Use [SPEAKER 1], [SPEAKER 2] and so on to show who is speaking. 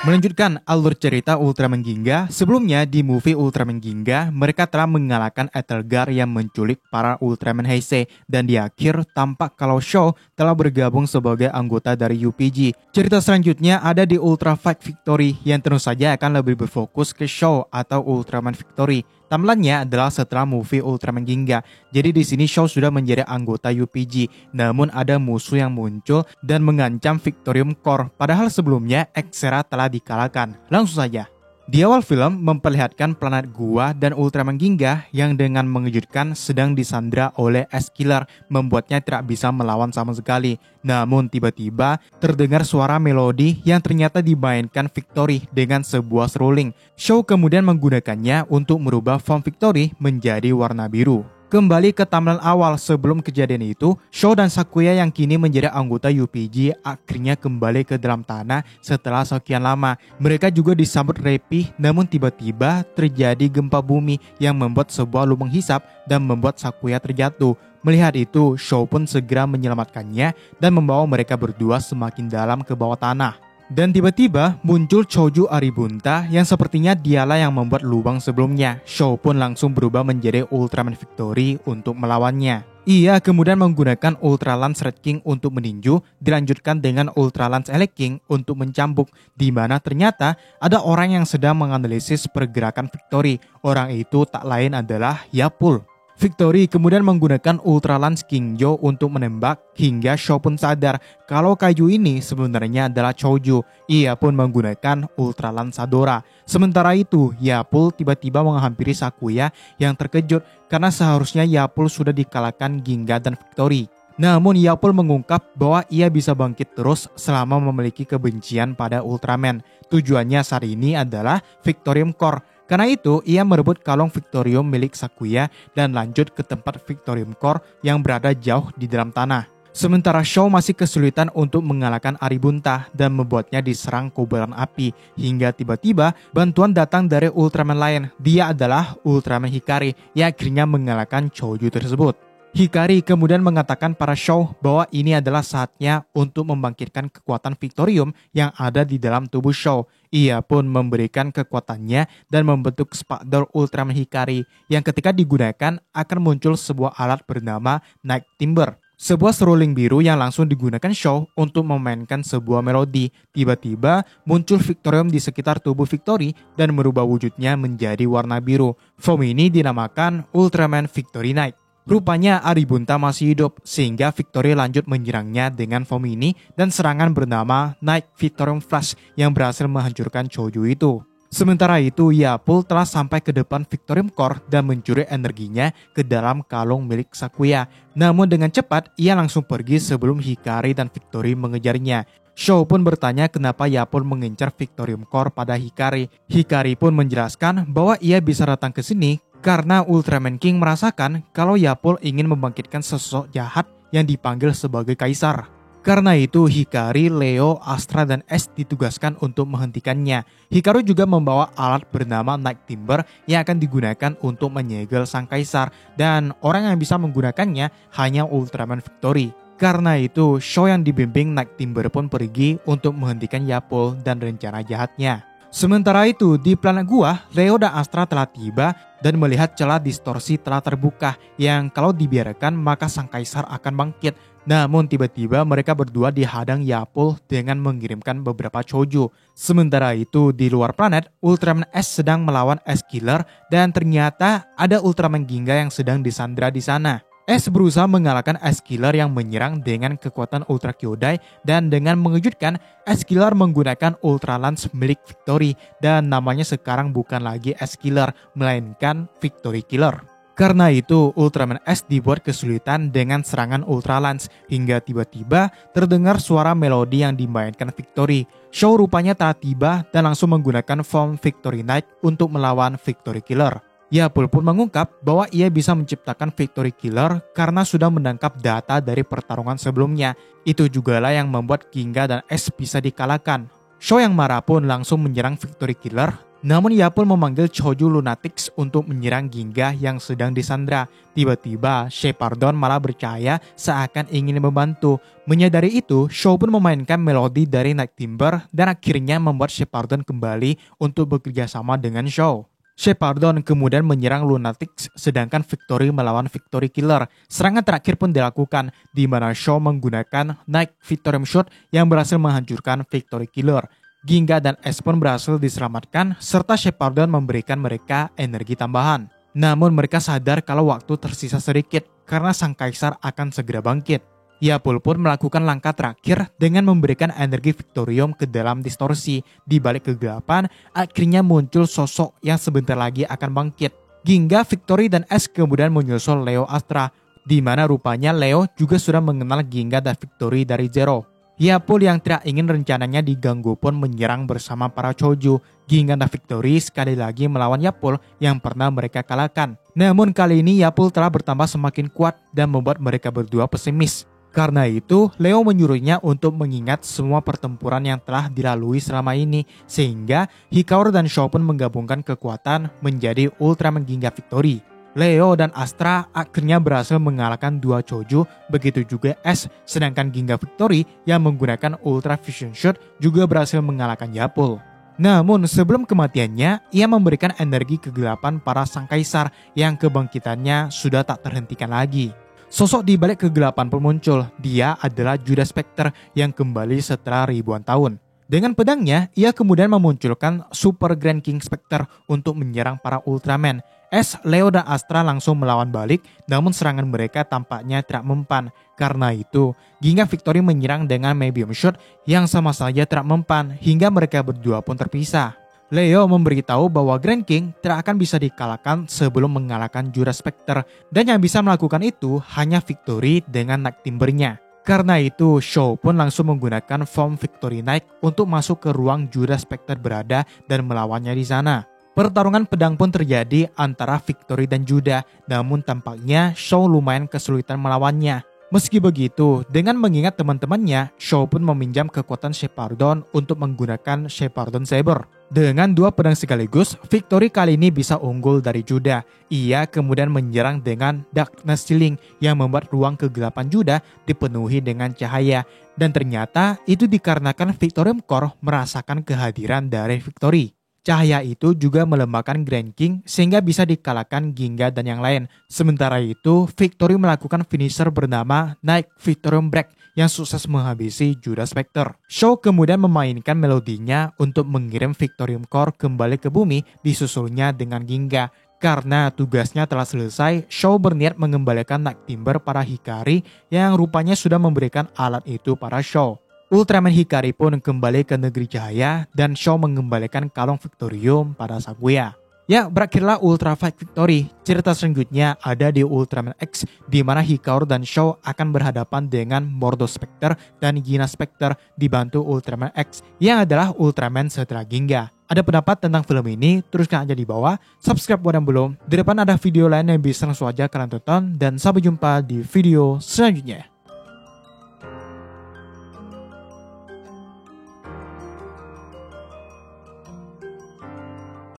[SPEAKER 1] Melanjutkan alur cerita Ultraman Ginga, sebelumnya di movie Ultraman Ginga, mereka telah mengalahkan Etelgar yang menculik para Ultraman Heisei, dan di akhir tampak kalau Shaw telah bergabung sebagai anggota dari UPG. Cerita selanjutnya ada di Ultra Fight Victory yang tentu saja akan lebih berfokus ke Shaw atau Ultraman Victory. Timelinenya adalah setelah movie Ultraman Ginga. Jadi di sini Shaw sudah menjadi anggota UPG, namun ada musuh yang muncul dan mengancam Victorium Core. Padahal sebelumnya Exera telah dikalahkan. Langsung saja. Di awal film memperlihatkan planet Gua dan Ultraman Ginga yang dengan mengejutkan sedang disandra oleh S-Killer, membuatnya tidak bisa melawan sama sekali. Namun tiba-tiba terdengar suara melodi yang ternyata dimainkan Victory dengan sebuah seruling. Shaw kemudian menggunakannya untuk merubah form Victory menjadi warna biru. Kembali ke timeline awal sebelum kejadian itu, Shaw dan Sakuya yang kini menjadi anggota UPG akhirnya kembali ke dalam tanah setelah sekian lama. Mereka juga disambut rapih, namun tiba-tiba terjadi gempa bumi yang membuat sebuah lubang hisap dan membuat Sakuya terjatuh. Melihat itu, Shaw pun segera menyelamatkannya dan membawa mereka berdua semakin dalam ke bawah tanah. Dan tiba-tiba muncul Choju Aribunta yang sepertinya dialah yang membuat lubang sebelumnya. Shaw pun langsung berubah menjadi Ultraman Victory untuk melawannya. Ia kemudian menggunakan Ultra Lance Red King untuk meninju, dilanjutkan dengan Ultra Lance Elect King untuk mencambuk, di mana ternyata ada orang yang sedang menganalisis pergerakan Victory. Orang itu tak lain adalah Yapul. Victory kemudian menggunakan Ultra Lance Kingjo untuk menembak hingga Shaw pun sadar kalau kayu ini sebenarnya adalah Choju. Ia pun menggunakan Ultra Lance Sadora. Sementara itu, Yapul tiba-tiba menghampiri Sakuya yang terkejut karena seharusnya Yapul sudah dikalahkan Ginga dan Victory. Namun Yapul mengungkap bahwa ia bisa bangkit terus selama memiliki kebencian pada Ultraman. Tujuannya saat ini adalah Victorium Core. Karena itu, ia merebut kalung Victorium milik Sakuya dan lanjut ke tempat Victorium Core yang berada jauh di dalam tanah. Sementara Shaw masih kesulitan untuk mengalahkan Aribunta dan membuatnya diserang kobaran api. Hingga tiba-tiba bantuan datang dari Ultraman lain. Dia adalah Ultraman Hikari yang akhirnya mengalahkan Choju tersebut. Hikari kemudian mengatakan pada Shaw bahwa ini adalah saatnya untuk membangkitkan kekuatan Victorium yang ada di dalam tubuh Shaw. Ia pun memberikan kekuatannya dan membentuk Spagdor Ultraman Hikari yang ketika digunakan akan muncul sebuah alat bernama Night Timber. Sebuah seruling biru yang langsung digunakan Shaw untuk memainkan sebuah melodi. Tiba-tiba muncul Victorium di sekitar tubuh Victory dan merubah wujudnya menjadi warna biru. Form ini dinamakan Ultraman Victory Night. Rupanya Aribunta masih hidup, sehingga Victory lanjut menyerangnya dengan form ini dan serangan bernama Night Victorium Flash yang berhasil menghancurkan Choju itu. Sementara itu, Yapul telah sampai ke depan Victorium Core dan mencuri energinya ke dalam kalung milik Sakuya. Namun dengan cepat, ia langsung pergi sebelum Hikari dan Victory mengejarnya. Shaw pun bertanya kenapa Yapul mengincar Victorium Core pada Hikari. Hikari pun menjelaskan bahwa ia bisa datang ke sini karena Ultraman King merasakan kalau Yapul ingin membangkitkan sosok jahat yang dipanggil sebagai Kaisar. Karena itu Hikari, Leo, Astra, dan S ditugaskan untuk menghentikannya. Hikaru juga membawa alat bernama Night Timber yang akan digunakan untuk menyegel sang Kaisar. Dan orang yang bisa menggunakannya hanya Ultraman Victory. Karena itu Shaw yang dibimbing Night Timber pun pergi untuk menghentikan Yapul dan rencana jahatnya. Sementara itu, di planet Gua, Leo dan Astra telah tiba dan melihat celah distorsi telah terbuka yang kalau dibiarkan maka sang Kaisar akan bangkit. Namun tiba-tiba mereka berdua dihadang Yapul dengan mengirimkan beberapa Choju. Sementara itu, di luar planet, Ultraman S sedang melawan S-Killer dan ternyata ada Ultraman Ginga yang sedang disandra di sana. S berusaha mengalahkan S-Killer yang menyerang dengan kekuatan Ultra Kyodai dan dengan mengejutkan, S-Killer menggunakan Ultra Lance milik Victory dan namanya sekarang bukan lagi S-Killer melainkan Victory Killer. Karena itu, Ultraman S dibuat kesulitan dengan serangan Ultra Lance hingga tiba-tiba terdengar suara melodi yang dimainkan Victory. Shaw rupanya telah tiba dan langsung menggunakan form Victory Knight untuk melawan Victory Killer. Yapul pun mengungkap bahwa ia bisa menciptakan Victory Killer karena sudah menangkap data dari pertarungan sebelumnya. Itu jugalah yang membuat Ginga dan S bisa dikalahkan. Shaw yang marah pun langsung menyerang Victory Killer, Namun ia pun memanggil Choju Lunatics untuk menyerang Ginga yang sedang disandra. Tiba-tiba, Shepardon malah bercahaya seakan ingin membantu. Menyadari itu, Shaw pun memainkan melodi dari Night Timber dan akhirnya membuat Shepardon kembali untuk bekerja sama dengan Shaw. Shepardon kemudian menyerang Lunatics sedangkan Victory melawan Victory Killer. Serangan terakhir pun dilakukan di mana Shaw menggunakan Night Victorium Shot yang berhasil menghancurkan Victory Killer. Ginga dan Ace pun berhasil diselamatkan serta Shepardon memberikan mereka energi tambahan. Namun mereka sadar kalau waktu tersisa sedikit karena sang kaisar akan segera bangkit. Yapul pun melakukan langkah terakhir dengan memberikan energi Victorium ke dalam distorsi. Di balik kegelapan, akhirnya muncul sosok yang sebentar lagi akan bangkit. Ginga, Victory, dan Ace kemudian menyusul Leo Astra, di mana rupanya Leo juga sudah mengenal Ginga dan Victory dari Zero. Yapul yang tidak ingin rencananya diganggu pun menyerang bersama para Choju. Ginga dan Victory sekali lagi melawan Yapul yang pernah mereka kalahkan. Namun kali ini Yapul telah bertambah semakin kuat dan membuat mereka berdua pesimis. Karena itu, Leo menyuruhnya untuk mengingat semua pertempuran yang telah dilalui selama ini. Sehingga Hikaru dan Shaw pun menggabungkan kekuatan menjadi Ultraman Ginga Victory. Leo dan Astra akhirnya berhasil mengalahkan dua Choju, begitu juga Ace, sedangkan Ginga Victory yang menggunakan Ultra Vision Shot juga berhasil mengalahkan Yapul. Namun sebelum kematiannya, ia memberikan energi kegelapan para sang kaisar yang kebangkitannya sudah tak terhentikan lagi. Sosok di balik kegelapan pun muncul, dia adalah Judas Spectre yang kembali setelah ribuan tahun. Dengan pedangnya, ia kemudian memunculkan Super Grand King Spectre untuk menyerang para Ultraman. Ace, Leo, dan Astra langsung melawan balik, namun serangan mereka tampaknya tidak mempan. Karena itu, Ginga Victory menyerang dengan Medium Shot yang sama saja tidak mempan, hingga mereka berdua pun terpisah. Leo memberitahu bahwa Grand King tidak akan bisa dikalahkan sebelum mengalahkan Judas Spectre, dan yang bisa melakukan itu hanya Victory dengan Night Timber-nya. Karena itu, Shaw pun langsung menggunakan form Victory Knight untuk masuk ke ruang Judas Spectre berada dan melawannya di sana. Pertarungan pedang pun terjadi antara Victory dan Judas, namun tampaknya Shaw lumayan kesulitan melawannya. Meski begitu, dengan mengingat teman-temannya, Shaw pun meminjam kekuatan Shepardon untuk menggunakan Shepardon Saber. Dengan dua pedang sekaligus, Victory kali ini bisa unggul dari Judas. Ia kemudian menyerang dengan Darkness Ceiling yang membuat ruang kegelapan Judas dipenuhi dengan cahaya. Dan ternyata itu dikarenakan Victorium Core merasakan kehadiran dari Victory. Cahaya itu juga melemahkan Grand King sehingga bisa dikalahkan Ginga dan yang lain. Sementara itu, Victory melakukan finisher bernama Night Victorium Break yang sukses menghabisi Judas Spectre. Shaw kemudian memainkan melodinya untuk mengirim Victorium Core kembali ke bumi disusulnya dengan Ginga. Karena tugasnya telah selesai, Shaw berniat mengembalikan Night Timber para Hikari yang rupanya sudah memberikan alat itu para Shaw. Ultraman Hikari pun kembali ke negeri cahaya dan Shaw mengembalikan kalung Victorium pada Sakuya. Ya, berakhirlah Ultra Fight Victory. Cerita selanjutnya ada di Ultraman X, di mana Hikaru dan Shaw akan berhadapan dengan Mordo Spectre dan Gina Spectre dibantu Ultraman X, yang adalah Ultraman setelah Ginga. Ada pendapat tentang film ini? Tuliskan aja di bawah. Subscribe buat yang belum. Di depan ada video lain yang bisa langsung aja kalian tonton. Dan sampai jumpa di video selanjutnya.